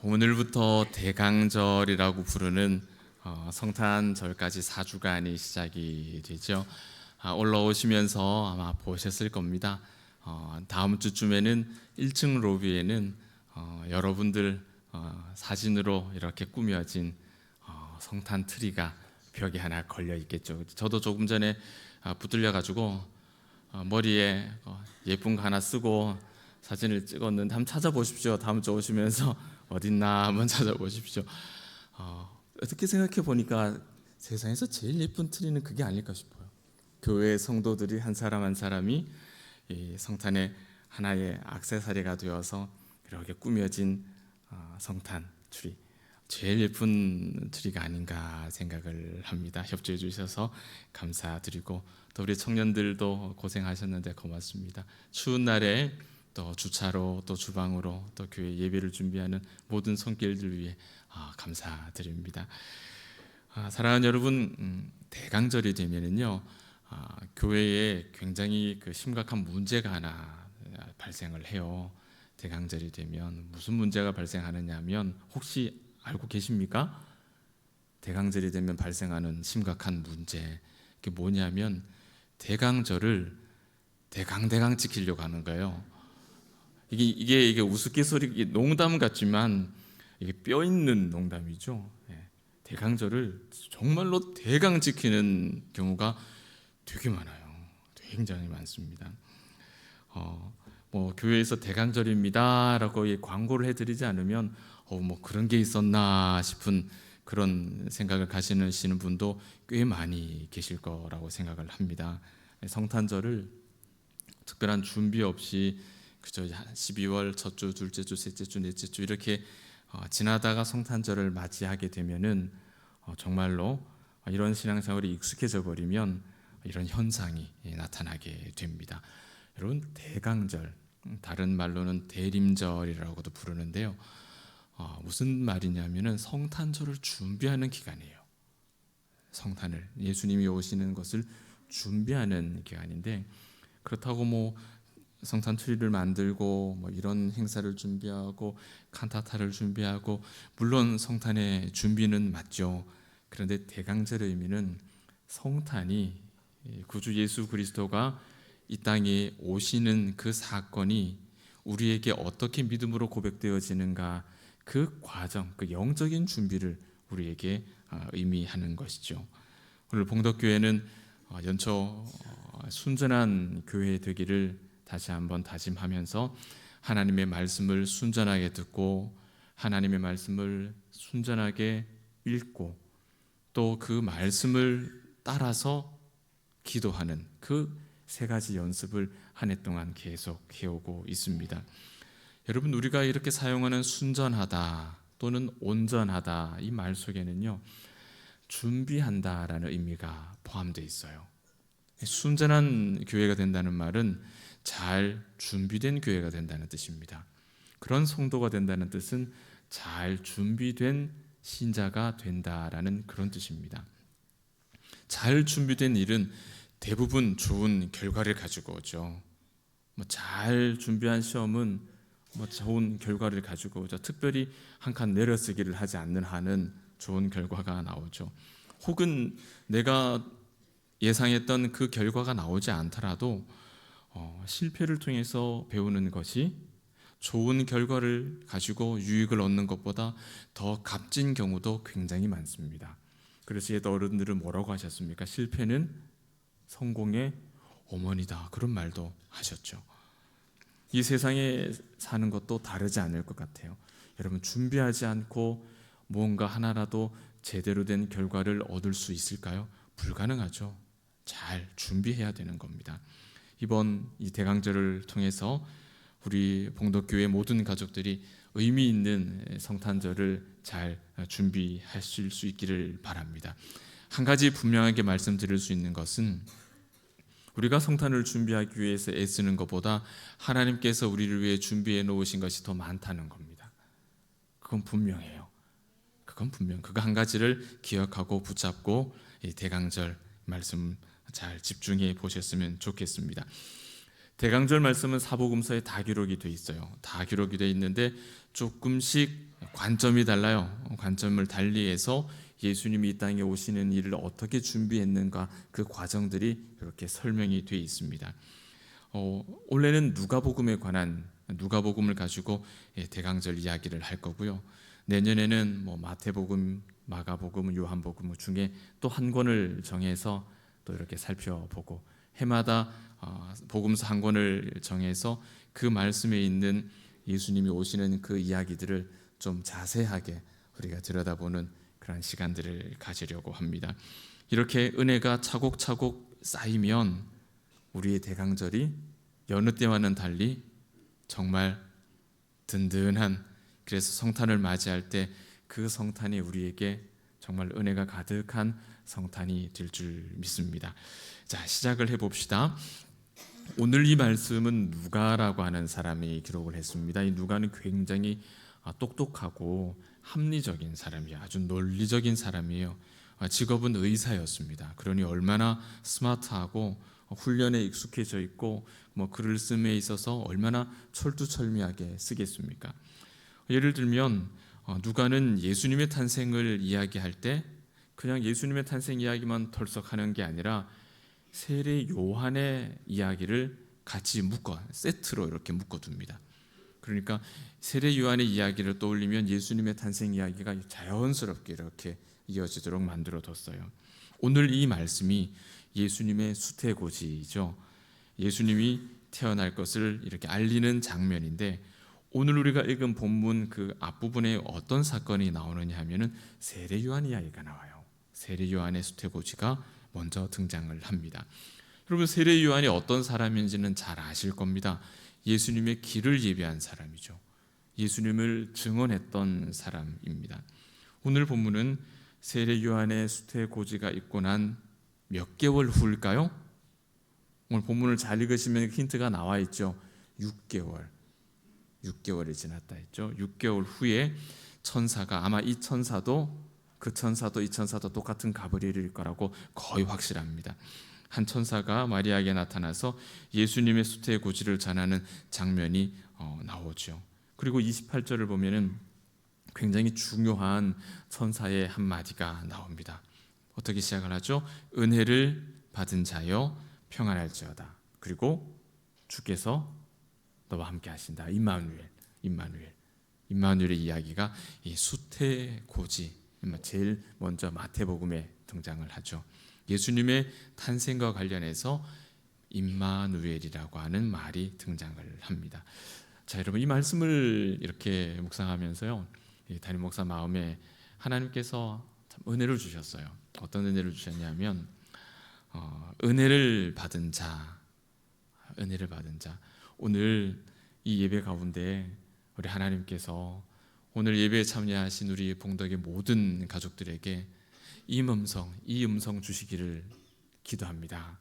오늘부터 대강절이라고 부르는 성탄절까지 4주간이 시작이 되죠. 올라오시면서 아마 보셨을 겁니다. 다음 주쯤에는 1층 로비에는 여러분들 사진으로 이렇게 꾸며진 성탄 트리가 벽에 하나 걸려 있겠죠. 저도 조금 전에 붙들려 가지고 머리에 예쁜 거 하나 쓰고 사진을 찍었는데 한번 찾아보십시오. 다음 주 오시면서 어딨나 한번 찾아보십시오. 어떻게 생각해 보니까 세상에서 제일 예쁜 트리는 그게 아닐까 싶어요. 교회 성도들이 한 사람 한 사람이 이 성탄의 하나의 액세서리가 되어서 이렇게 꾸며진 성탄 트리, 제일 예쁜 트리가 아닌가 생각을 합니다. 협조해 주셔서 감사드리고, 또 우리 청년들도 고생하셨는데 고맙습니다. 추운 날에 또 주차로 또 주방으로 또 교회 예배를 준비하는 모든 손길들 위해 감사드립니다. 사랑하는 여러분, 대강절이 되면은요, 교회에 굉장히 심각한 문제가 하나 발생을 해요. 대강절이 되면 무슨 문제가 발생하느냐면, 혹시 알고 계십니까? 대강절이 되면 발생하는 심각한 문제, 그게 뭐냐면 대강절을 대강대강 지키려고 하는 거예요. 이게 우스갯소리, 농담 같지만 이게 뼈 있는 농담이죠. 대강절을 정말로 대강 지키는 경우가 되게 많아요. 굉장히 많습니다. 교회에서 대강절입니다라고 광고를 해드리지 않으면 뭐 그런 게 있었나 싶은 그런 생각을 가지시는 분도 꽤 많이 계실 거라고 생각을 합니다. 성탄절을 특별한 준비 없이 그저 12월 첫 주, 둘째 주, 셋째 주, 넷째 주 이렇게 지나다가 성탄절을 맞이하게 되면은 정말로 이런 신앙생활이 익숙해져 버리면 이런 현상이 나타나게 됩니다. 여러분, 대강절, 다른 말로는 대림절이라고도 부르는데요. 무슨 말이냐면은 성탄절을 준비하는 기간이에요. 성탄을, 예수님이 오시는 것을 준비하는 기간인데, 그렇다고 성탄 트리를 만들고 이런 행사를 준비하고 칸타타를 준비하고, 물론 성탄의 준비는 맞죠. 그런데 대강절의 의미는 성탄이, 구주 예수 그리스도가 이 땅에 오시는 그 사건이 우리에게 어떻게 믿음으로 고백되어지는가, 그 과정, 그 영적인 준비를 우리에게 의미하는 것이죠. 오늘 봉덕교회는 연초 순전한 교회 되기를 다시 한번 다짐하면서 하나님의 말씀을 순전하게 듣고 하나님의 말씀을 순전하게 읽고 또 그 말씀을 따라서 기도하는 그 세 가지 연습을 한 해 동안 계속 해오고 있습니다. 여러분, 우리가 이렇게 사용하는 순전하다 또는 온전하다, 이 말 속에는요, 준비한다라는 의미가 포함되어 있어요. 순전한 교회가 된다는 말은 잘 준비된 교회가 된다는 뜻입니다. 그런 성도가 된다는 뜻은 잘 준비된 신자가 된다라는 그런 뜻입니다. 잘 준비된 일은 대부분 좋은 결과를 가지고 오죠. 잘 준비한 시험은 좋은 결과를 가지고 오죠. 특별히 한 칸 내려쓰기를 하지 않는 한은 좋은 결과가 나오죠. 혹은 내가 예상했던 그 결과가 나오지 않더라도 실패를 통해서 배우는 것이 좋은 결과를 가지고 유익을 얻는 것보다 더 값진 경우도 굉장히 많습니다. 그래서 옛 어른들은 뭐라고 하셨습니까? 실패는 성공의 어머니다, 그런 말도 하셨죠. 이 세상에 사는 것도 다르지 않을 것 같아요. 여러분, 준비하지 않고 무언가 하나라도 제대로 된 결과를 얻을 수 있을까요? 불가능하죠. 잘 준비해야 되는 겁니다. 이번 이 대강절을 통해서 우리 봉덕교회 모든 가족들이 의미 있는 성탄절을 잘 준비하실 수 있기를 바랍니다. 한 가지 분명하게 말씀드릴 수 있는 것은, 우리가 성탄을 준비하기 위해서 애쓰는 것보다 하나님께서 우리를 위해 준비해 놓으신 것이 더 많다는 겁니다. 그건 분명해요. 그거 한 가지를 기억하고 붙잡고 이 대강절 말씀 잘 집중해 보셨으면 좋겠습니다. 대강절 말씀은 사복음서에 다 기록이 돼 있어요. 다 기록이 돼 있는데 조금씩 관점이 달라요. 관점을 달리해서 예수님이 이 땅에 오시는 일을 어떻게 준비했는가, 그 과정들이 이렇게 설명이 되어 있습니다. 원래는 누가복음을 가지고 대강절 이야기를 할 거고요. 내년에는 마태복음, 마가복음, 요한복음 중에 또 한 권을 정해서 또 이렇게 살펴보고, 해마다 복음서 한 권을 정해서 그 말씀에 있는 예수님이 오시는 그 이야기들을 좀 자세하게 우리가 들여다보는 그런 시간들을 가지려고 합니다. 이렇게 은혜가 차곡차곡 쌓이면 우리의 대강절이 여느 때와는 달리 정말 든든한, 그래서 성탄을 맞이할 때 그 성탄이 우리에게 정말 은혜가 가득한 성탄이 될 줄 믿습니다. 자, 시작을 해봅시다. 오늘 이 말씀은 누가라고 하는 사람이 기록을 했습니다. 이 누가는 굉장히 똑똑하고 합리적인 사람이에요. 아주 논리적인 사람이에요. 직업은 의사였습니다. 그러니 얼마나 스마트하고 훈련에 익숙해져 있고 글을 씀에 있어서 얼마나 철두철미하게 쓰겠습니까? 예를 들면 누가는 예수님의 탄생을 이야기할 때 그냥 예수님의 탄생 이야기만 털썩하는 게 아니라 세례 요한의 이야기를 같이 세트로 이렇게 묶어둡니다. 그러니까 세례 요한의 이야기를 떠올리면 예수님의 탄생 이야기가 자연스럽게 이렇게 이어지도록 만들어뒀어요. 오늘 이 말씀이 예수님의 수태고지이죠. 예수님이 태어날 것을 이렇게 알리는 장면인데, 오늘 우리가 읽은 본문 그 앞부분에 어떤 사건이 나오느냐 하면은 세례 요한 이야기가 나와요. 세례 요한의 수태고지가 먼저 등장을 합니다. 여러분, 세례 요한이 어떤 사람인지는 잘 아실 겁니다. 예수님의 길을 예비한 사람이죠. 예수님을 증언했던 사람입니다. 오늘 본문은 세례 요한의 수태고지가 있고 난 몇 개월 후일까요? 오늘 본문을 잘 읽으시면 힌트가 나와 있죠. 6개월이 지났다 했죠. 6개월 후에 천사가, 아마 이 천사도 똑같은 가브리엘일 거라고 거의 확실합니다. 한 천사가 마리아에게 나타나서 예수님의 수태고지를 전하는 장면이 나오죠. 그리고 28절을 보면은 굉장히 중요한 천사의 한마디가 나옵니다. 어떻게 시작을 하죠? 은혜를 받은 자여 평안할지어다. 그리고 주께서 너와 함께 하신다. 임마누엘의 이야기가 이 수태고지, 제일 먼저 마태복음에 등장을 하죠. 예수님의 탄생과 관련해서 임마누엘이라고 하는 말이 등장을 합니다. 자, 여러분, 이 말씀을 이렇게 묵상하면서요, 담임 목사 마음에 하나님께서 참 은혜를 주셨어요. 어떤 은혜를 주셨냐면 은혜를 받은 자. 오늘 이 예배 가운데 우리 하나님께서 오늘 예배에 참여하신 우리 봉덕의 모든 가족들에게 이 음성 주시기를 기도합니다.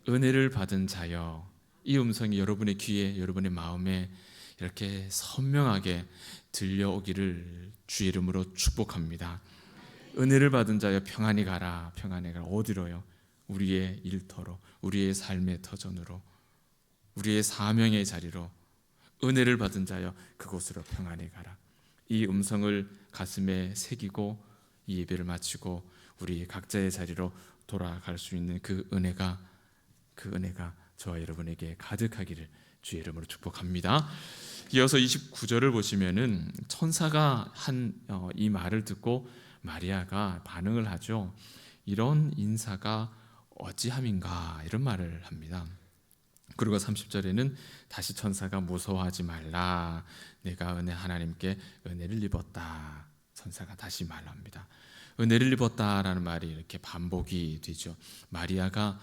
은혜를 받은 자여, 이 음성이 여러분의 귀에, 여러분의 마음에 이렇게 선명하게 들려오기를 주의 이름으로 축복합니다. 은혜를 받은 자여 평안히 가라. 어디로요? 우리의 일터로, 우리의 삶의 터전으로, 우리의 사명의 자리로. 은혜를 받은 자여 그곳으로 평안히 가라. 이 음성을 가슴에 새기고 이 예배를 마치고 우리 각자의 자리로 돌아갈 수 있는 그 은혜가 저와 여러분에게 가득하기를 주의 이름으로 축복합니다. 이어서 29절을 보시면은 천사가 한 이 말을 듣고 마리아가 반응을 하죠. 이런 인사가 어찌함인가, 이런 말을 합니다. 그리고 30절에는 다시 천사가 무서워하지 말라, 내가 하나님께 은혜를 입었다. 천사가 다시 말합니다. 은혜를 입었다라는 말이 이렇게 반복이 되죠. 마리아가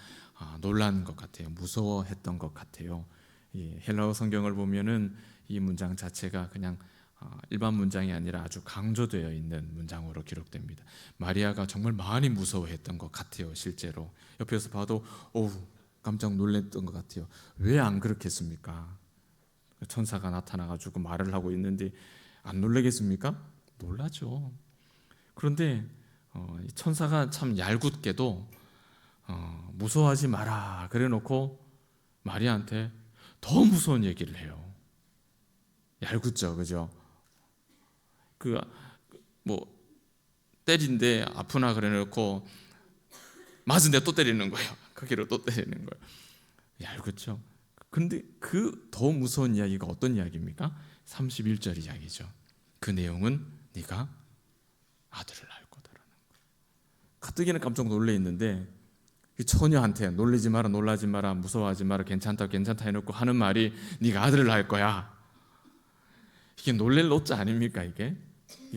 놀란 것 같아요. 무서워했던 것 같아요. 이 헬라어 성경을 보면은 이 문장 자체가 그냥 일반 문장이 아니라 아주 강조되어 있는 문장으로 기록됩니다. 마리아가 정말 많이 무서워했던 것 같아요. 실제로 옆에서 봐도 깜짝 놀랐던 것 같아요. 왜 안 그렇겠습니까? 천사가 나타나가지고 말을 하고 있는데 안 놀라겠습니까? 놀라죠. 그런데 천사가 참 얄궂게도 무서워하지 마라 그래놓고 마리아한테 더 무서운 얘기를 해요. 얄궂죠, 그죠? 뭐 때린데 아프나 그래 놓고 맞은데 또 때리는 거예요. 거기로 또 때리는 거예요. 야, 그렇죠. 근데 그 더 무서운 이야기가 어떤 이야기입니까? 31절 이야기죠. 그 내용은 네가 아들을 낳을 거다라는 거예요. 가뜩이나 깜짝 놀래 있는데 처녀한테 놀라지 마라, 놀라지 마라, 무서워하지 마라, 괜찮다 괜찮다 해놓고 하는 말이 네가 아들을 낳을 거야. 이게 놀랄 노자 아닙니까? 이게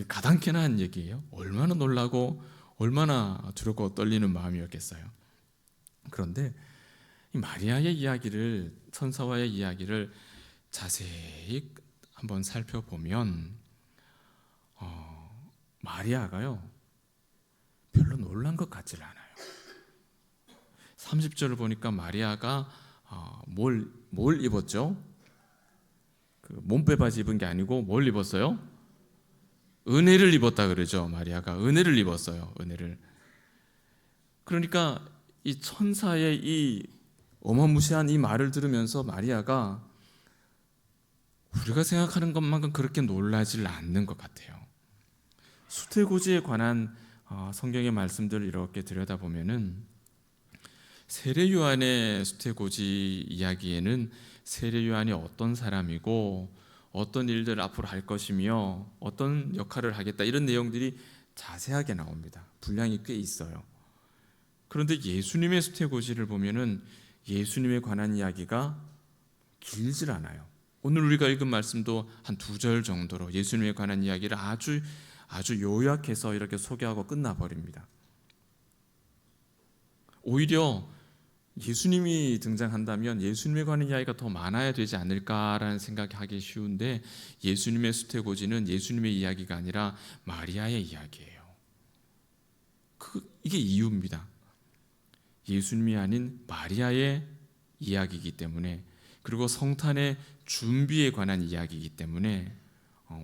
가당키나 한 얘기예요. 얼마나 놀라고 얼마나 두렵고 떨리는 마음이었겠어요. 그런데 이 마리아의 이야기를, 천사와의 이야기를 자세히 한번 살펴보면 마리아가요 별로 놀란 것 같지를 않아요. 30절을 보니까 마리아가 뭘 입었죠? 그 몸빼바지 입은 게 아니고 뭘 입었어요? 은혜를 입었다 그러죠. 마리아가 은혜를 입었어요. 은혜를. 그러니까 이 천사의 이 어마무시한 이 말을 들으면서 마리아가 우리가 생각하는 것만큼 그렇게 놀라질 않는 것 같아요. 수태고지에 관한 성경의 말씀들을 이렇게 들여다보면은 세례 요한의 수태고지 이야기에는 세례 요한이 어떤 사람이고 어떤 일들을 앞으로 할 것이며 어떤 역할을 하겠다 이런 내용들이 자세하게 나옵니다. 분량이 꽤 있어요. 그런데 예수님의 수태고지를 보면은 예수님에 관한 이야기가 길질 않아요. 오늘 우리가 읽은 말씀도 한 2절 정도로 예수님에 관한 이야기를 아주 요약해서 이렇게 소개하고 끝나버립니다. 오히려 예수님이 등장한다면 예수님에 관한 이야기가 더 많아야 되지 않을까라는 생각이 하기 쉬운데 예수님의 수태고지는 예수님의 이야기가 아니라 마리아의 이야기예요. 이게 이유입니다. 예수님이 아닌 마리아의 이야기이기 때문에, 그리고 성탄의 준비에 관한 이야기이기 때문에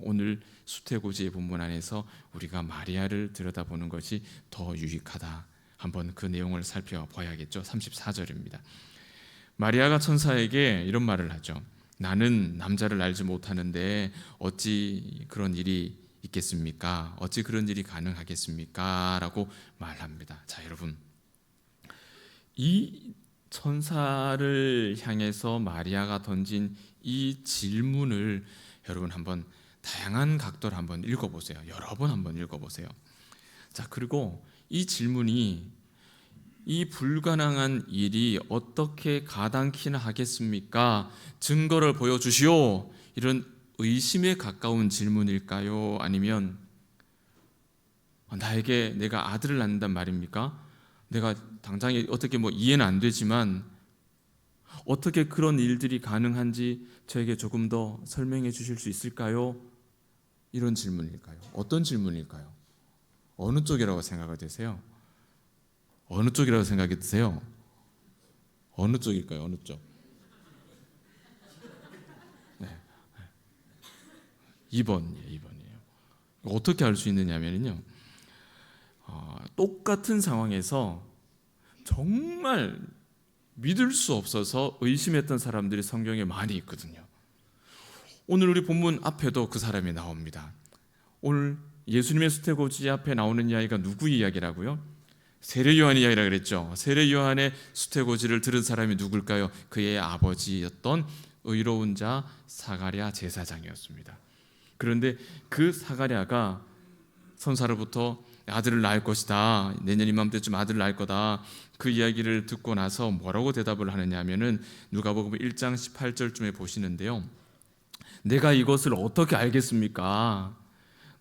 오늘 수태고지의 본문 안에서 우리가 마리아를 들여다보는 것이 더 유익하다. 한번 그 내용을 살펴봐야겠죠. 34절입니다. 마리아가 천사에게 이런 말을 하죠. 나는 남자를 알지 못하는데 어찌 그런 일이 있겠습니까? 어찌 그런 일이 가능하겠습니까? 라고 말합니다. 자, 여러분, 이 천사를 향해서 마리아가 던진 이 질문을 여러분 한번 다양한 각도로 한번 읽어보세요. 여러 번 한번 읽어보세요. 자, 그리고 이 질문이 이 불가능한 일이 어떻게 가당키나 하겠습니까? 증거를 보여주시오. 이런 의심에 가까운 질문일까요? 아니면 나에게 내가 아들을 낳는단 말입니까? 내가 당장에 어떻게 이해는 안 되지만 어떻게 그런 일들이 가능한지 저에게 조금 더 설명해 주실 수 있을까요? 이런 질문일까요? 어떤 질문일까요? 어느 쪽이라고 생각이 되세요? 어느 쪽이라고 생각이 드세요? 어느 쪽일까요? 어느 쪽? 네. 2번이에요. 어떻게 알 수 있느냐면요, 똑같은 상황에서 정말 믿을 수 없어서 의심했던 사람들이 성경에 많이 있거든요. 오늘 우리 본문 앞에도 그 사람이 나옵니다. 오늘 예수님의 수태고지 앞에 나오는 이야기가 누구 이야기라고요? 세례 요한 이야기라 그랬죠. 세례 요한의 수태고지를 들은 사람이 누굴까요? 그의 아버지였던 의로운 자 사가랴 제사장이었습니다. 그런데 그 사가랴가 선사로부터 아들을 낳을 것이다, 내년 이맘때쯤 아들을 낳을 거다, 그 이야기를 듣고 나서 뭐라고 대답을 하느냐 하면은 누가복음 1장 18절쯤에 보시는데요, 내가 이것을 어떻게 알겠습니까?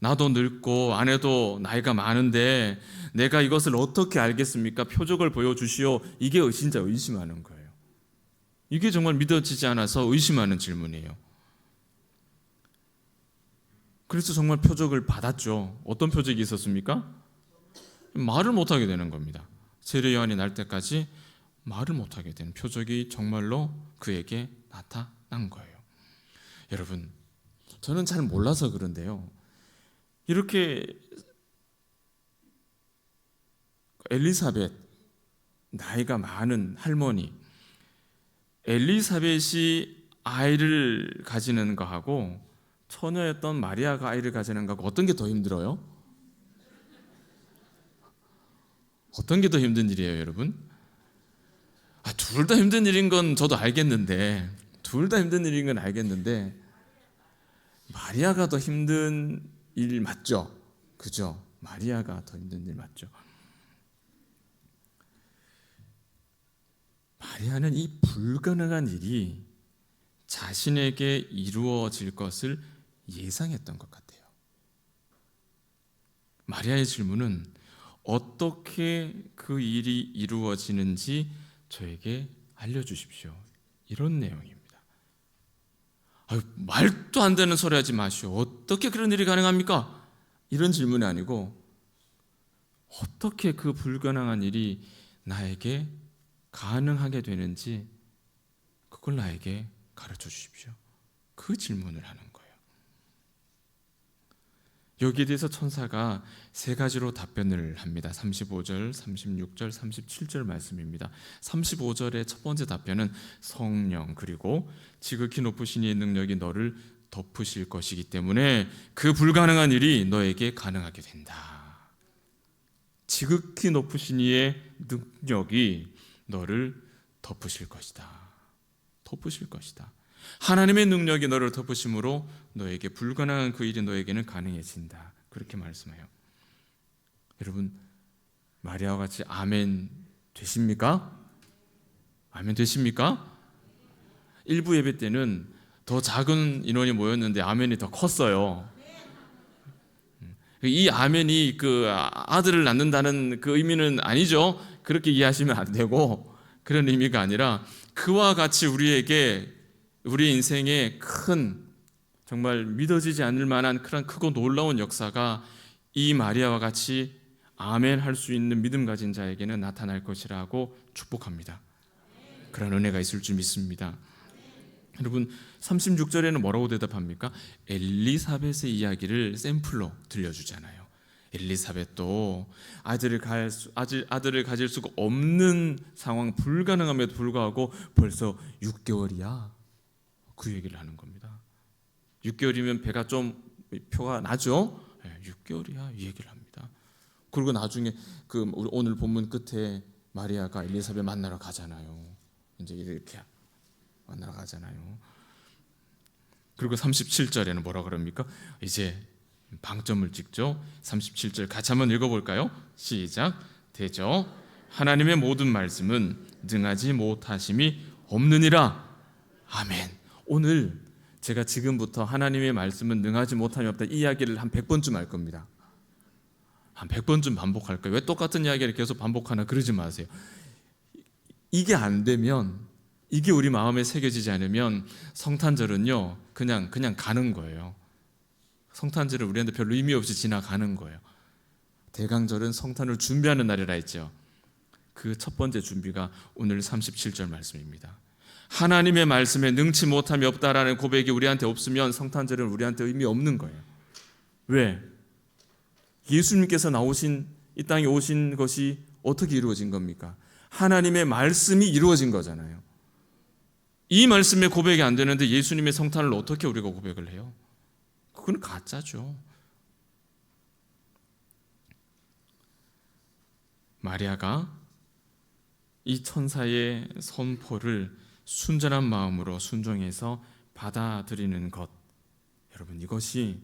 나도 늙고 아내도 나이가 많은데 내가 이것을 어떻게 알겠습니까? 표적을 보여주시오. 이게 진짜 의심하는 거예요. 이게 정말 믿어지지 않아서 의심하는 질문이에요. 그래서 정말 표적을 받았죠. 어떤 표적이 있었습니까? 말을 못하게 되는 겁니다. 세례 요한이 날 때까지 말을 못하게 되는 표적이 정말로 그에게 나타난 거예요. 여러분, 저는 잘 몰라서 그런데요, 이렇게 엘리사벳, 나이가 많은 할머니 엘리사벳이 아이를 가지는 거하고 처녀였던 마리아가 아이를 가지는 것과 어떤 게 더 힘들어요? 어떤 게 더 힘든 일이에요, 여러분? 둘 다 힘든 일인 건 저도 알겠는데, 마리아가 더 힘든 일 맞죠? 그죠? 마리아가 더 힘든 일 맞죠? 마리아는 이 불가능한 일이 자신에게 이루어질 것을 예상했던 것 같아요. 마리아의 질문은 어떻게 그 일이 이루어지는지 저에게 알려주십시오. 이런 내용입니다. 말도 안 되는 소리 하지 마시오. 어떻게 그런 일이 가능합니까? 이런 질문이 아니고 어떻게 그 불가능한 일이 나에게 가능하게 되는지 그걸 나에게 가르쳐 주십시오. 그 질문을 하는 거예요. 여기에 대해서 천사가 세 가지로 답변을 합니다. 35절, 36절, 37절 말씀입니다. 35절의 첫 번째 답변은 성령 그리고 지극히 높으신 이의 능력이 너를 덮으실 것이기 때문에 그 불가능한 일이 너에게 가능하게 된다. 지극히 높으신 이의 능력이 너를 덮으실 것이다. 덮으실 것이다. 하나님의 능력이 너를 덮으심으로 너에게 불가능한 그 일이 너에게는 가능해진다. 그렇게 말씀해요. 여러분, 마리아와 같이 아멘 되십니까? 아멘 되십니까? 일부 예배 때는 더 작은 인원이 모였는데 아멘이 더 컸어요. 이 아멘이 그 아들을 낳는다는 그 의미는 아니죠. 그렇게 이해하시면 안 되고, 그런 의미가 아니라 그와 같이 우리에게 우리 인생에 큰, 정말 믿어지지 않을 만한 그런 크고 놀라운 역사가 이 마리아와 같이 아멘 할 수 있는 믿음 가진 자에게는 나타날 것이라고 축복합니다. 그런 은혜가 있을 줄 믿습니다. 여러분, 36절에는 뭐라고 대답합니까? 엘리사벳의 이야기를 샘플로 들려주잖아요. 엘리사벳도 아들을 가질 수가 없는 상황, 불가능함에도 불구하고 벌써 6개월이야. 그 얘기를 하는 겁니다. 6개월이면 배가 좀 표가 나죠? 6개월이야 이 얘기를 합니다. 그리고 나중에 그 오늘 본문 끝에 마리아가 엘리사벳 만나러 가잖아요. 이제 이렇게 만나러 가잖아요. 그리고 37절에는 뭐라 그럽니까? 이제 방점을 찍죠. 37절 같이 한번 읽어볼까요? 시작. 되죠. 하나님의 모든 말씀은 능하지 못하심이 없느니라. 아멘. 오늘 제가 지금부터 하나님의 말씀은 능하지 못함이 없다 이 이야기를 한 100번쯤 할 겁니다. 한 100번쯤 반복할 거예요. 왜 똑같은 이야기를 계속 반복하나 그러지 마세요. 이게 안 되면, 이게 우리 마음에 새겨지지 않으면 성탄절은요 그냥 가는 거예요. 성탄절은 우리한테 별로 의미 없이 지나가는 거예요. 대강절은 성탄을 준비하는 날이라 했죠. 그 첫 번째 준비가 오늘 37절 말씀입니다. 하나님의 말씀에 능치 못함이 없다라는 고백이 우리한테 없으면 성탄절은 우리한테 의미 없는 거예요. 왜? 예수님께서 나오신, 이 땅에 오신 것이 어떻게 이루어진 겁니까? 하나님의 말씀이 이루어진 거잖아요. 이 말씀에 고백이 안 되는데 예수님의 성탄을 어떻게 우리가 고백을 해요? 그건 가짜죠. 마리아가 이 천사의 선포를 순전한 마음으로 순종해서 받아들이는 것, 여러분 이것이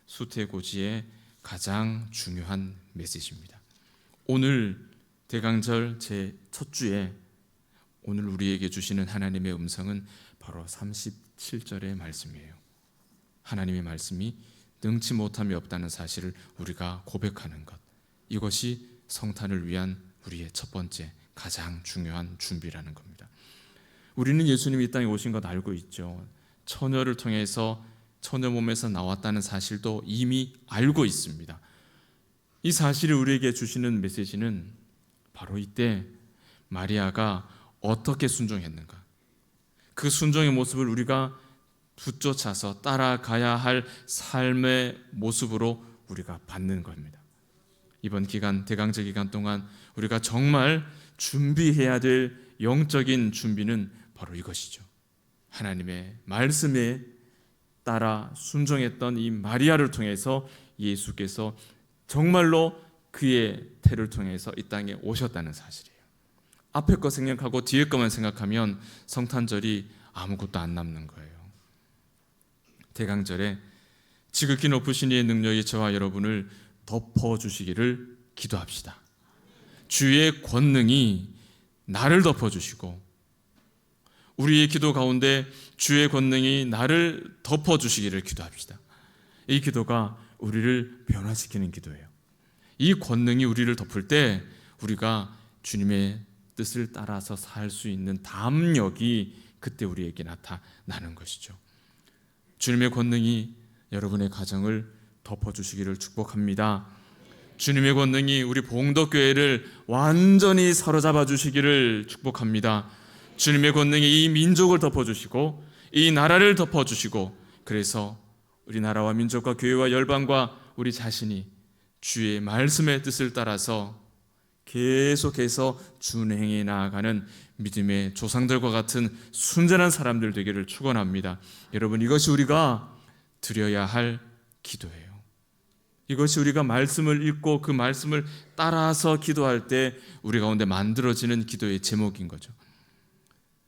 수태고지의 가장 중요한 메시지입니다. 오늘 대강절 제 첫 주에 오늘 우리에게 주시는 하나님의 음성은 바로 37절의 말씀이에요. 하나님의 말씀이 능치 못함이 없다는 사실을 우리가 고백하는 것, 이것이 성탄을 위한 우리의 첫 번째 가장 중요한 준비라는 겁니다. 우리는 예수님이 이 땅에 오신 것 알고 있죠. 처녀를 통해서 처녀 몸에서 나왔다는 사실도 이미 알고 있습니다. 이 사실을 우리에게 주시는 메시지는 바로 이때 마리아가 어떻게 순종했는가, 그 순종의 모습을 우리가 붙쫓아서 따라가야 할 삶의 모습으로 우리가 받는 겁니다. 이번 기간, 대강절 기간 동안 우리가 정말 준비해야 될 영적인 준비는 바로 이것이죠. 하나님의 말씀에 따라 순종했던 이 마리아를 통해서 예수께서 정말로 그의 태를 통해서 이 땅에 오셨다는 사실이에요. 앞에 거 생각하고 뒤에 거만 생각하면 성탄절이 아무것도 안 남는 거예요. 대강절에 지극히 높으신 이의 능력이 저와 여러분을 덮어주시기를 기도합시다. 주의 권능이 나를 덮어주시고 우리의 기도 가운데 주의 권능이 나를 덮어주시기를 기도합시다. 이 기도가 우리를 변화시키는 기도예요. 이 권능이 우리를 덮을 때 우리가 주님의 뜻을 따라서 살 수 있는 담력이 그때 우리에게 나타나는 것이죠. 주님의 권능이 여러분의 가정을 덮어주시기를 축복합니다. 주님의 권능이 우리 봉덕교회를 완전히 사로잡아 주시기를 축복합니다. 주님의 권능이 이 민족을 덮어주시고 이 나라를 덮어주시고 그래서 우리나라와 민족과 교회와 열방과 우리 자신이 주의 말씀의 뜻을 따라서 계속해서 준행해 나아가는 믿음의 조상들과 같은 순전한 사람들 되기를 축원합니다. 여러분, 이것이 우리가 드려야 할 기도예요. 이것이 우리가 말씀을 읽고 그 말씀을 따라서 기도할 때 우리 가운데 만들어지는 기도의 제목인 거죠.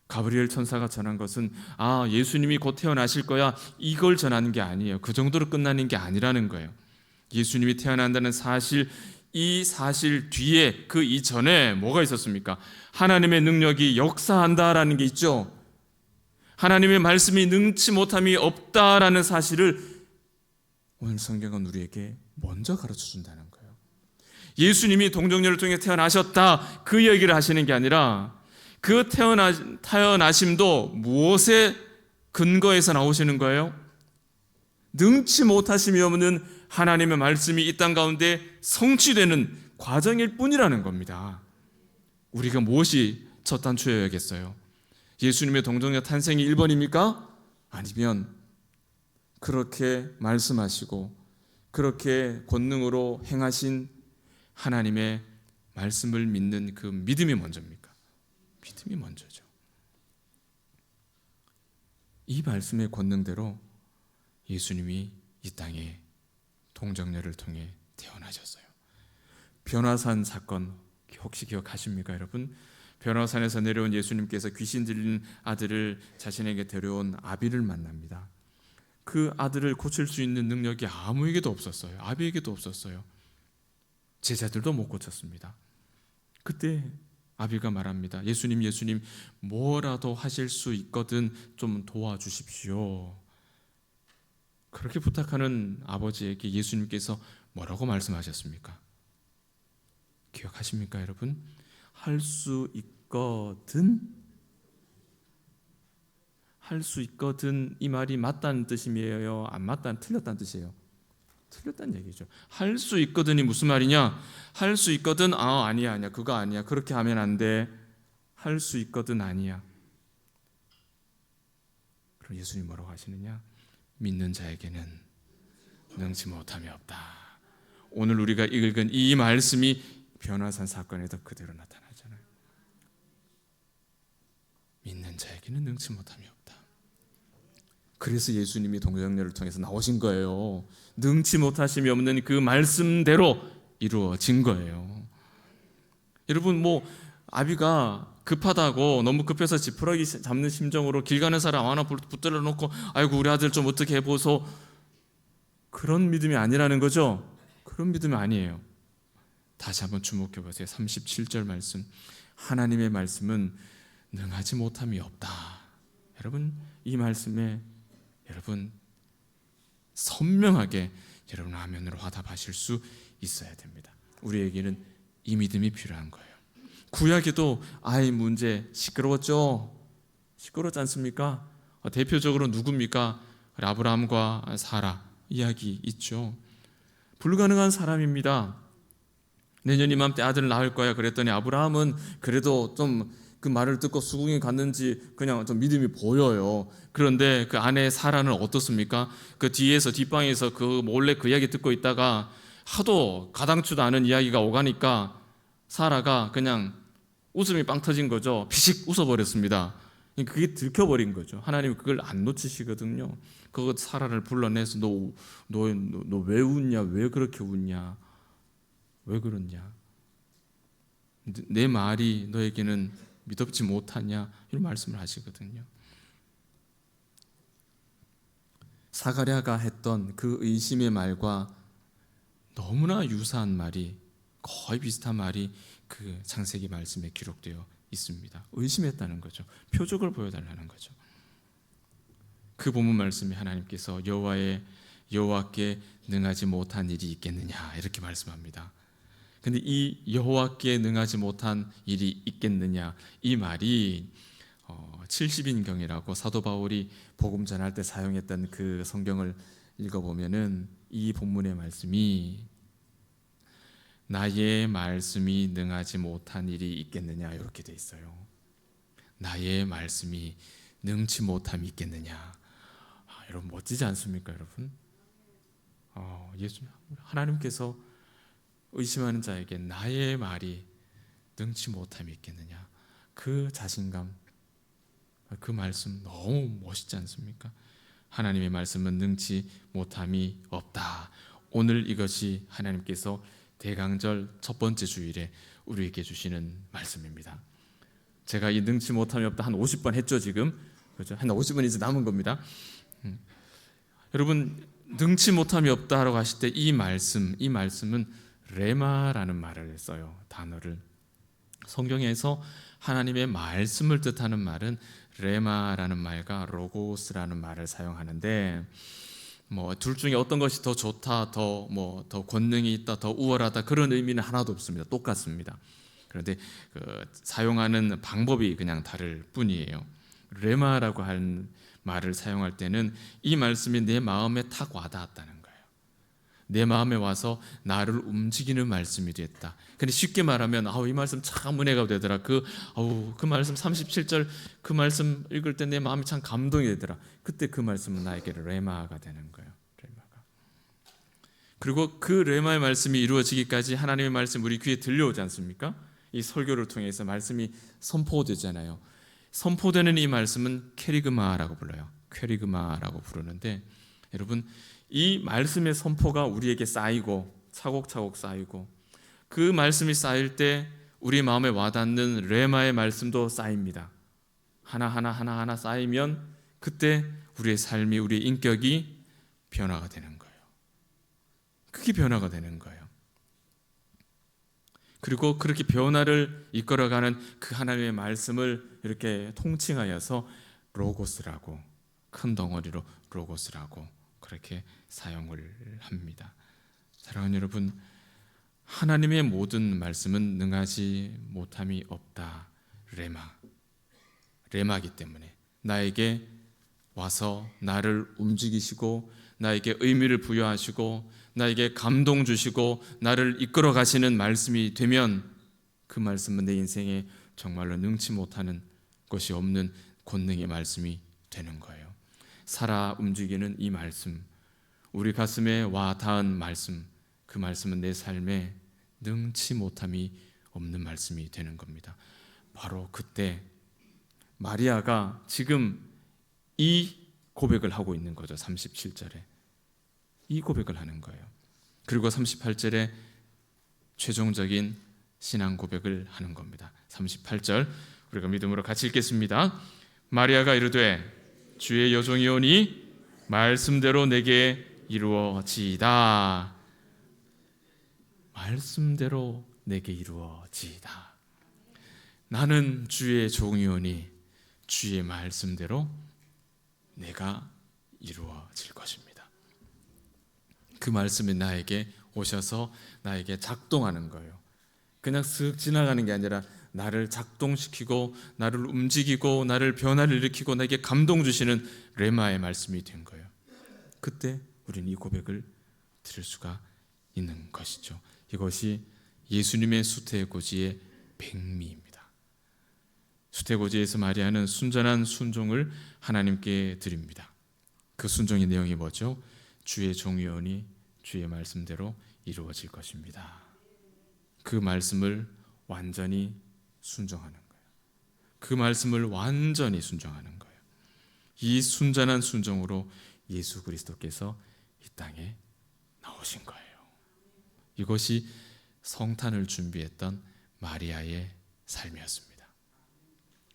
가브리엘 천사가 전한 것은 예수님이 곧 태어나실 거야, 이걸 전하는 게 아니에요. 그 정도로 끝나는 게 아니라는 거예요. 예수님이 태어난다는 사실, 이 사실 뒤에 그 이전에 뭐가 있었습니까? 하나님의 능력이 역사한다라는 게 있죠. 하나님의 말씀이 능치 못함이 없다라는 사실을 오늘 성경은 우리에게 먼저 가르쳐 준다는 거예요. 예수님이 동정녀를 통해 태어나셨다, 그 얘기를 하시는 게 아니라 그 태어나심도 무엇에 근거해서 나오시는 거예요? 능치 못하심이 없는 하나님의 말씀이 이 땅 가운데 성취되는 과정일 뿐이라는 겁니다. 우리가 무엇이 첫 단추여야겠어요? 예수님의 동정녀 탄생이 1번입니까? 아니면 그렇게 말씀하시고 그렇게 권능으로 행하신 하나님의 말씀을 믿는 그 믿음이 먼저입니까? 믿음이 먼저죠. 이 말씀의 권능대로 예수님이 이 땅에 동정녀를 통해 태어나셨어요. 변화산 사건 혹시 기억하십니까, 여러분? 변화산에서 내려온 예수님께서 귀신 들린 아들을 자신에게 데려온 아비를 만납니다. 그 아들을 고칠 수 있는 능력이 아무에게도 없었어요. 아비에게도 없었어요. 제자들도 못 고쳤습니다. 그때 아비가 말합니다. 예수님, 뭐라도 하실 수 있거든 좀 도와주십시오. 그렇게 부탁하는 아버지에게 예수님께서 뭐라고 말씀하셨습니까? 기억하십니까, 여러분? 할 수 있거든? 할 수 있거든, 이 말이 맞다는 뜻이에요? 안 맞다는, 틀렸다는 뜻이에요? 틀렸다는 얘기죠. 할 수 있거든이 무슨 말이냐? 할 수 있거든, 아니야, 그거 아니야, 그렇게 하면 안 돼. 할 수 있거든 아니야. 그럼 예수님 뭐라고 하시느냐? 믿는 자에게는 능치 못함이 없다. 오늘 우리가 읽은 이 말씀이 변화산 사건에도 그대로 나타나잖아요. 믿는 자에게는 능치 못함이 없다. 그래서 예수님이 동정녀를 통해서 나오신 거예요. 능치 못하심이 없는 그 말씀대로 이루어진 거예요. 여러분, 아비가 급하다고 너무 급해서 지푸라기 잡는 심정으로 길 가는 사람 하나 붙들어 놓고 아이고 우리 아들 좀 어떻게 해보소, 그런 믿음이 아니라는 거죠. 그런 믿음이 아니에요. 다시 한번 주목해 보세요. 37절 말씀, 하나님의 말씀은 능하지 못함이 없다. 여러분, 이 말씀에 여러분 선명하게 여러분 아멘으로 화답하실 수 있어야 됩니다. 우리에게는 이 믿음이 필요한 거예요. 구약에도 아이 문제 시끄러웠죠. 시끄럽지 않습니까? 대표적으로 누굽니까? 아브라함과 사라 이야기 있죠. 불가능한 사람입니다. 내년 이맘때 아들을 낳을 거야 그랬더니 아브라함은 그래도 좀 그 말을 듣고 수긍이 갔는지 그냥 좀 믿음이 보여요. 그런데 그 아내 사라는 어떻습니까? 그 뒤에서 뒷방에서 그 몰래 그 이야기 듣고 있다가 하도 가당치도 않은 이야기가 오가니까 사라가 그냥 웃음이 빵 터진 거죠. 피식 웃어버렸습니다. 그게 들켜버린 거죠. 하나님은 그걸 안 놓치시거든요. 그거 사라를 불러내서 너 왜 웃냐? 왜 그렇게 웃냐? 왜 그러냐? 내 말이 너에게는 미덥지 못하냐? 이런 말씀을 하시거든요. 사가랴가 했던 그 의심의 말과 너무나 유사한 말이, 거의 비슷한 말이 그 창세기 말씀에 기록되어 있습니다. 의심했다는 거죠. 표적을 보여달라는 거죠. 그 본문 말씀에 하나님께서 여호와께 능하지 못한 일이 있겠느냐 이렇게 말씀합니다. 근데 이 여호와께 능하지 못한 일이 있겠느냐, 이 말이 70인경이라고 사도 바울이 복음 전할 때 사용했던 그 성경을 읽어보면은 이 본문의 말씀이 나의 말씀이 능하지 못한 일이 있겠느냐 이렇게 돼 있어요. 나의 말씀이 능치 못함이 있겠느냐. 여러분 멋지지 않습니까, 여러분? 하나님께서 의심하는 자에게 나의 말이 능치 못함이 있겠느냐. 그 자신감, 그 말씀 너무 멋있지 않습니까? 하나님의 말씀은 능치 못함이 없다. 오늘 이것이 하나님께서 대강절 첫 번째 주일에 우리에게 주시는 말씀입니다. 제가 이 능치 못함이 없다 한 50번 했죠 지금. 그렇죠? 한 50번 이제 남은 겁니다. 여러분 능치 못함이 없다라고 하실 때 이 말씀은 레마라는 말을 써요. 단어를. 성경에서 하나님의 말씀을 뜻하는 말은 레마라는 말과 로고스라는 말을 사용하는데, 둘 중에 어떤 것이 더 좋다, 더 권능이 있다, 더 우월하다, 그런 의미는 하나도 없습니다. 똑같습니다. 그런데 사용하는 방법이 그냥 다를 뿐이에요. 레마라고 하는 말을 사용할 때는 이 말씀이 내 마음에 탁 와닿았다는 거예요. 내 마음에 와서 나를 움직이는 말씀이 됐다. 근데 쉽게 말하면 이 말씀 참 은혜가 되더라. 그 말씀 37절 그 말씀 읽을 때 내 마음이 참 감동이 되더라. 그때 그 말씀은 나에게 레마가 되는 거예요. 레마가. 그리고 그 레마의 말씀이 이루어지기까지 하나님의 말씀 우리 귀에 들려오지 않습니까? 이 설교를 통해서 말씀이 선포되잖아요. 선포되는 이 말씀은 캐리그마라고 불러요. 캐리그마라고 부르는데, 여러분 이 말씀의 선포가 우리에게 쌓이고 차곡차곡 쌓이고, 그 말씀이 쌓일 때 우리 마음에 와닿는 레마의 말씀도 쌓입니다. 하나하나 쌓이면 그때 우리의 삶이, 우리의 인격이 변화가 되는 거예요. 그게 변화가 되는 거예요. 그리고 그렇게 변화를 이끌어가는 그 하나님의 말씀을 이렇게 통칭하여서 로고스라고, 큰 덩어리로 로고스라고 그렇게 사용을 합니다. 사랑하는 여러분, 하나님의 모든 말씀은 능하지 못함이 없다. 레마이기 때문에 나에게 와서 나를 움직이시고 나에게 의미를 부여하시고 나에게 감동 주시고 나를 이끌어 가시는 말씀이 되면, 그 말씀은 내 인생에 정말로 능치 못하는 것이 없는 권능의 말씀이 되는 거예요. 살아 움직이는 이 말씀, 우리 가슴에 와 닿은 말씀, 그 말씀은 내 삶에 능치 못함이 없는 말씀이 되는 겁니다. 바로 그때 마리아가 지금 이 고백을 하고 있는 거죠. 37절에 이 고백을 하는 거예요. 그리고 38절에 최종적인 신앙 고백을 하는 겁니다. 38절 우리가 믿음으로 같이 읽겠습니다. 마리아가 이르되 주의 여종이오니 말씀대로 내게 이루어지이다. 말씀대로 내게 이루어지이다. 나는 주의 종이오니 주의 말씀대로 내가 이루어질 것입니다. 그 말씀이 나에게 오셔서 나에게 작동하는 거예요. 그냥 쓱 지나가는 게 아니라 나를 작동시키고 나를 움직이고 나를 변화를 일으키고 나에게 감동 주시는 레마의 말씀이 된 거예요. 그때 우리는 이 고백을 들을 수가 있는 것이죠. 이것이 예수님의 수태고지의 백미입니다. 수태고지에서 마리아는 순전한 순종을 하나님께 드립니다. 그 순종의 내용이 뭐죠? 주의 종이오니 주의 말씀대로 이루어질 것입니다. 그 말씀을 완전히 순종하는 거예요. 그 말씀을 완전히 순종하는 거예요. 이 순전한 순종으로 예수 그리스도께서 이 땅에 나오신 거예요. 이것이 성탄을 준비했던 마리아의 삶이었습니다.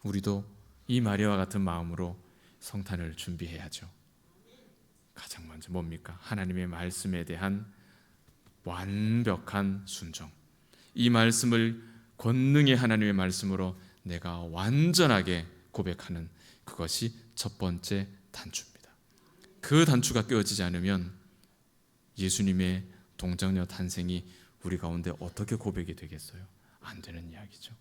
우리도 이 마리아와 같은 마음으로 성탄을 준비해야죠. 가장 먼저 뭡니까? 하나님의 말씀에 대한 완벽한 순종. 이 말씀을 권능의 하나님의 말씀으로 내가 완전하게 고백하는 그것이 첫 번째 단추입니다. 그 단추가 깨어지지 않으면 예수님의 동정녀 탄생이 우리 가운데 어떻게 고백이 되겠어요? 안 되는 이야기죠.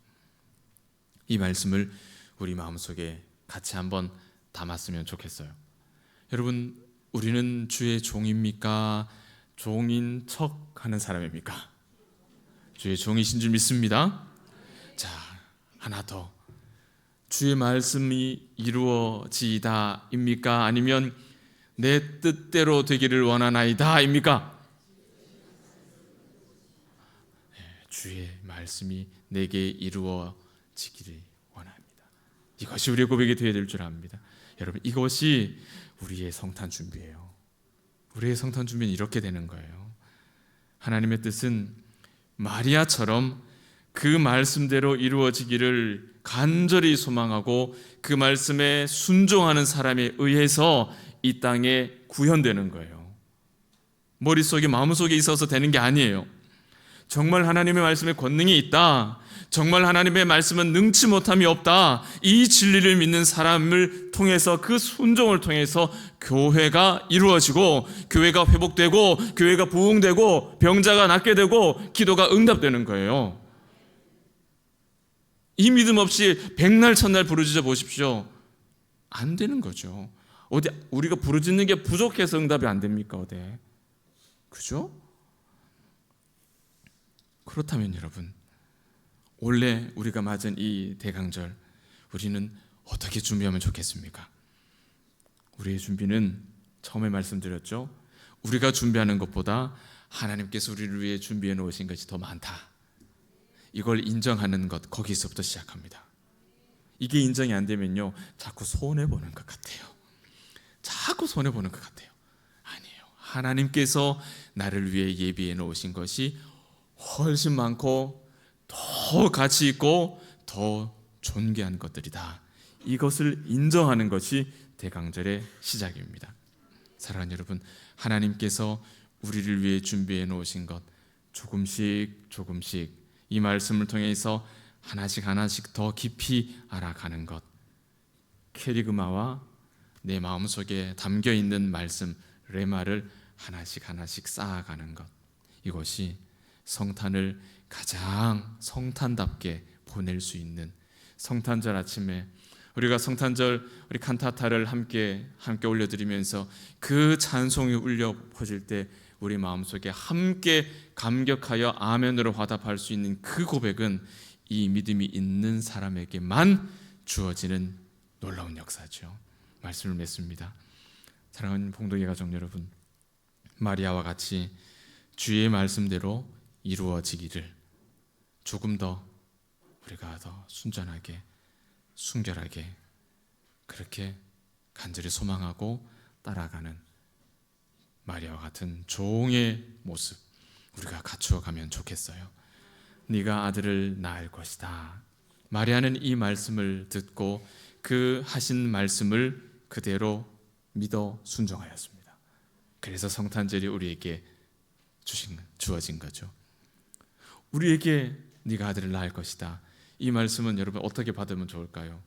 이 말씀을 우리 마음속에 같이 한번 담았으면 좋겠어요. 여러분, 우리는 주의 종입니까? 종인 척 하는 사람입니까? 주의 종이신 줄 믿습니다. 자, 하나 더. 주의 말씀이 이루어지이다 입니까? 아니면 내 뜻대로 되기를 원하나이다 입니까? 주의 말씀이 내게 이루어지기를 원합니다. 이것이 우리의 고백이 되어야 될 줄 압니다. 여러분, 이것이 우리의 성탄 준비예요. 우리의 성탄 준비는 이렇게 되는 거예요. 하나님의 뜻은 마리아처럼 그 말씀대로 이루어지기를 간절히 소망하고 그 말씀에 순종하는 사람에 의해서 이 땅에 구현되는 거예요. 머릿속에 마음속에 있어서 되는 게 아니에요. 정말 하나님의 말씀에 권능이 있다, 정말 하나님의 말씀은 능치 못함이 없다, 이 진리를 믿는 사람을 통해서, 그 순종을 통해서 교회가 이루어지고 교회가 회복되고 교회가 부흥되고 병자가 낫게 되고 기도가 응답되는 거예요. 이 믿음 없이 백날 첫날 부르짖어 보십시오. 안 되는 거죠. 어디 우리가 부르짖는 게 부족해서 응답이 안 됩니까? 어디? 그죠? 그렇다면 여러분, 원래 우리가 맞은 이 대강절, 우리는 어떻게 준비하면 좋겠습니까? 우리의 준비는 처음에 말씀드렸죠. 우리가 준비하는 것보다 하나님께서 우리를 위해 준비해 놓으신 것이 더 많다. 이걸 인정하는 것, 거기서부터 시작합니다. 이게 인정이 안 되면요, 자꾸 손해보는 것 같아요. 자꾸 손해보는 것 같아요. 아니에요. 하나님께서 나를 위해 예비해 놓으신 것이 훨씬 많고 더 가치 있고 더 존귀한 것들이다. 이것을 인정하는 것이 대강절의 시작입니다. 사랑하는 여러분, 하나님께서 우리를 위해 준비해 놓으신 것 조금씩 조금씩 이 말씀을 통해서 하나씩 하나씩 더 깊이 알아가는 것, 캐리그마와 내 마음속에 담겨있는 말씀 레마를 하나씩 하나씩 쌓아가는 것, 이것이 성탄을 가장 성탄답게 보낼 수 있는, 성탄절 아침에 우리가 성탄절 우리 칸타타를 함께 올려드리면서 그 찬송이 울려 퍼질 때 우리 마음속에 함께 감격하여 아멘으로 화답할 수 있는 그 고백은 이 믿음이 있는 사람에게만 주어지는 놀라운 역사죠. 말씀을 맺습니다. 사랑하는 봉독의 가족 여러분, 마리아와 같이 주의 말씀대로 이루어지기를 조금 더 우리가 더 순전하게 순결하게 그렇게 간절히 소망하고 따라가는 마리아와 같은 종의 모습 우리가 갖추어가면 좋겠어요. 네가 아들을 낳을 것이다. 마리아는 이 말씀을 듣고 그 하신 말씀을 그대로 믿어 순종하였습니다. 그래서 성탄절이 우리에게 주어진 거죠. 우리에게 네가 아들을 낳을 것이다. 이 말씀은 여러분 어떻게 받으면 좋을까요?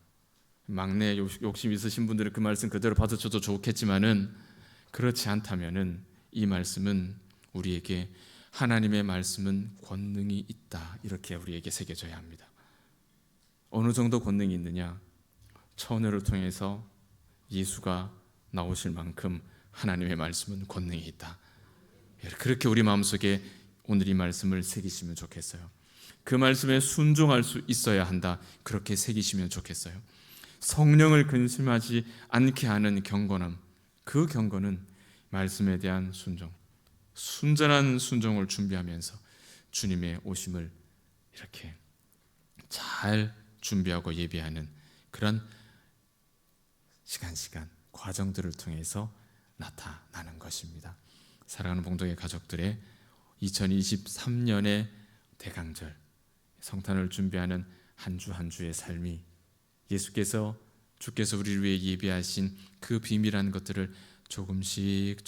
막내 욕심 있으신 분들은 그 말씀 그대로 받아줘도 좋겠지만은 그렇지 않다면은 이 말씀은 우리에게 하나님의 말씀은 권능이 있다, 이렇게 우리에게 새겨져야 합니다. 어느 정도 권능이 있느냐? 처녀를 통해서 예수가 나오실 만큼 하나님의 말씀은 권능이 있다. 그렇게 우리 마음속에 오늘 이 말씀을 새기시면 좋겠어요. 그 말씀에 순종할 수 있어야 한다. 그렇게 새기시면 좋겠어요. 성령을 근심하지 않게 하는 경건함, 그 경건은 말씀에 대한 순종, 순전한 순종을 준비하면서 주님의 오심을 이렇게 잘 준비하고 예비하는 그런 시간 과정들을 통해서 나타나는 것입니다. 사랑하는 봉동의 가족들의 2023년의 대강절 성탄을 준비하는 한 주 한 주의 삶이 주께서 우리를 위해 예비하신 그 비밀한 것들을 조금씩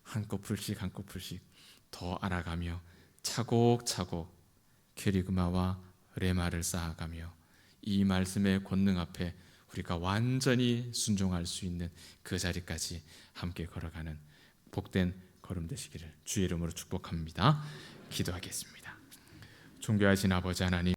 한 코풀씩 더 알아가며 차곡차곡 캐리그마와 레마를 쌓아가며 이 말씀의 권능 앞에 우리가 완전히 순종할 수 있는 그 자리까지 함께 걸어가는 복된 걸음 되시기를 주의 이름으로 축복합니다. 기도하겠습니다. 존귀하신 아버지 하나님,